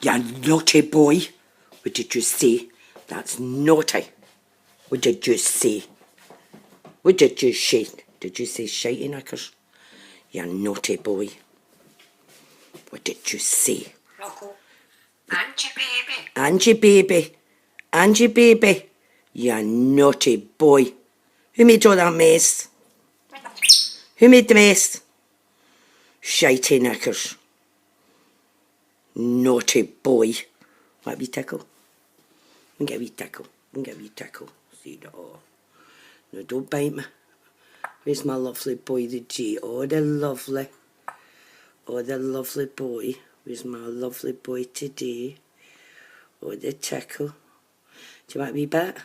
You naughty boy. What did you say? That's naughty. What did you say? What did you say? Did you say shitey knickers? You naughty boy. What did you say? Rocco. Angie baby. Angie baby. Angie baby. You naughty boy. Who made all that mess? Who made the mess? Shitey knickers. Naughty boy. Want a wee tickle? We can get a wee tickle. We can get a wee tickle. See that? Oh. No, don't bite me. Where's my lovely boy, the G? Oh, the lovely. Oh, the lovely boy. Where's my lovely boy today? Oh, the tickle. Do you want a wee bit?